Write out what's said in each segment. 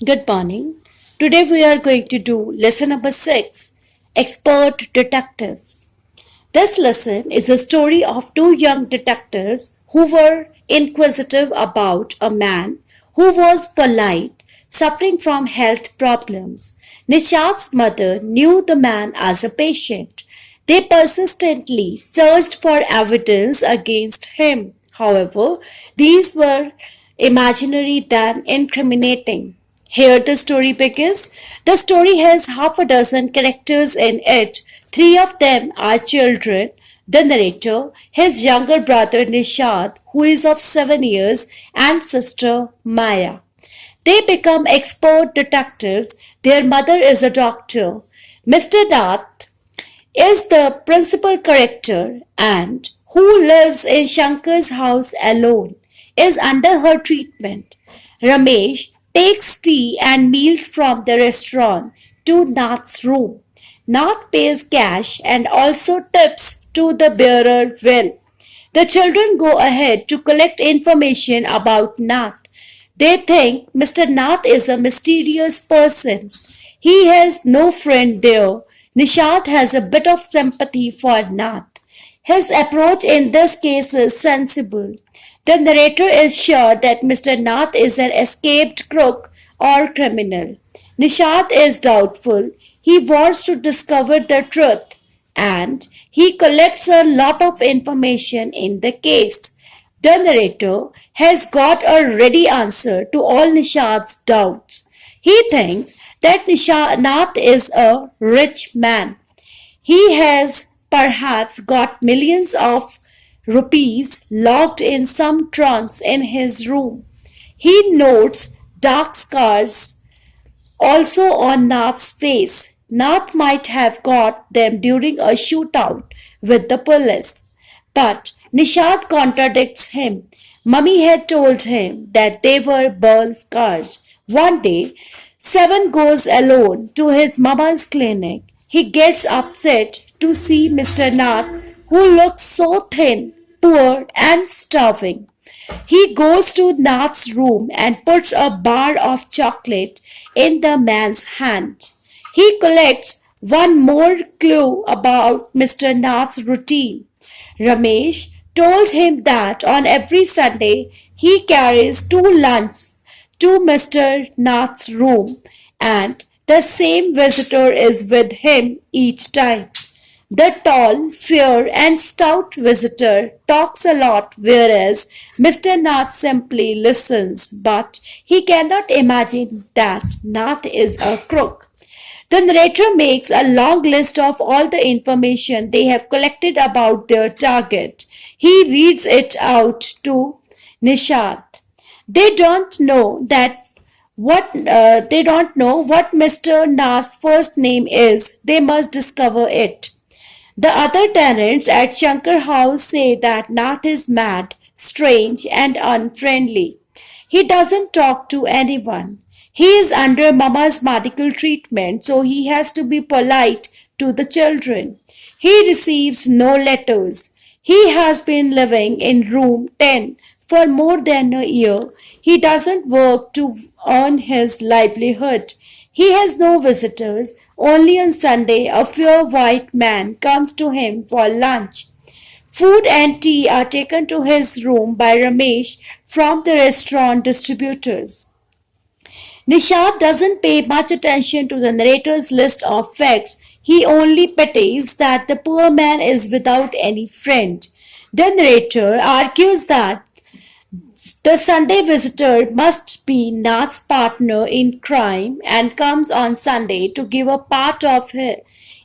Good morning. Today we are going to do lesson number 6, Expert Detectives. This lesson is a story of two young detectives who were inquisitive about a man who was polite, suffering from health problems. Nishat's mother knew the man as a patient. They persistently searched for evidence against him. However, these were imaginary than incriminating. Here the story begins. The story has half a dozen characters in it. Three of them are children. The narrator, his younger brother Nishad, who is of 7 years, and sister Maya. They become expert detectives. Their mother is a doctor. Mr. Nath is the principal character and who lives in Shankar's house alone is under her treatment. Ramesh takes tea and meals from the restaurant to Nath's room. Nath pays cash and also tips to the bearer well. The children go ahead to collect information about Nath. They think Mr. Nath is a mysterious person. He has no friend there. Nishad has a bit of sympathy for Nath. His approach in this case is sensible. The narrator is sure that Mr. Nath is an escaped crook or criminal. Nishad is doubtful. He wants to discover the truth and he collects a lot of information in the case. The narrator has got a ready answer to all Nishad's doubts. He thinks that Nath is a rich man. He has perhaps got millions of rupees locked in some trunks in his room. He notes dark scars also on Nath's face. Nath might have got them during a shootout with the police. But Nishad contradicts him. Mummy had told him that they were burn scars. One day, Seven goes alone to his mama's clinic. He gets upset to see Mr. Nath, who looks so thin, poor, and starving. He goes to Nath's room and puts a bar of chocolate in the man's hand. He collects one more clue about Mr. Nath's routine. Ramesh told him that on every Sunday he carries two lunches to Mr. Nath's room and the same visitor is with him each time. The tall, fair, and stout visitor talks a lot, whereas Mr. Nath simply listens, but he cannot imagine that Nath is a crook. The narrator makes a long list of all the information they have collected about their target. He reads it out to Nishad. They don't know what Mr. Nath's first name is. They must discover it. The other tenants at Shankar House say that Nath is mad, strange, and unfriendly. He doesn't talk to anyone. He is under Mama's medical treatment, so he has to be polite to the children. He receives no letters. He has been living in room 10 for more than a year. He doesn't work to earn his livelihood. He has no visitors. Only on Sunday a fair white man comes to him for lunch. Food and tea are taken to his room by Ramesh from the restaurant distributors. Nishad doesn't pay much attention to the narrator's list of facts. He only pities that the poor man is without any friend. The narrator argues that the Sunday visitor must be Nath's partner in crime and comes on Sunday to give a part of his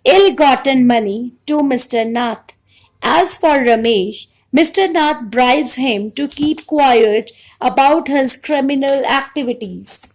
ill-gotten money to Mr. Nath. As for Ramesh, Mr. Nath bribes him to keep quiet about his criminal activities.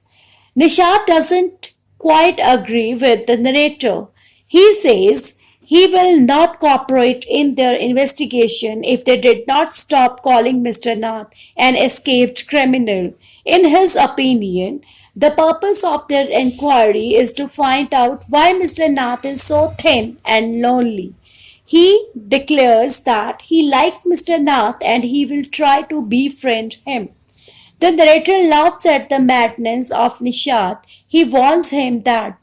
Nishad doesn't quite agree with the narrator. He says he will not cooperate in their investigation if they did not stop calling Mr. Nath an escaped criminal. In his opinion, the purpose of their inquiry is to find out why Mr. Nath is so thin and lonely. He declares that he likes Mr. Nath and he will try to befriend him. The narrator laughs at the madness of Nishad. He warns him that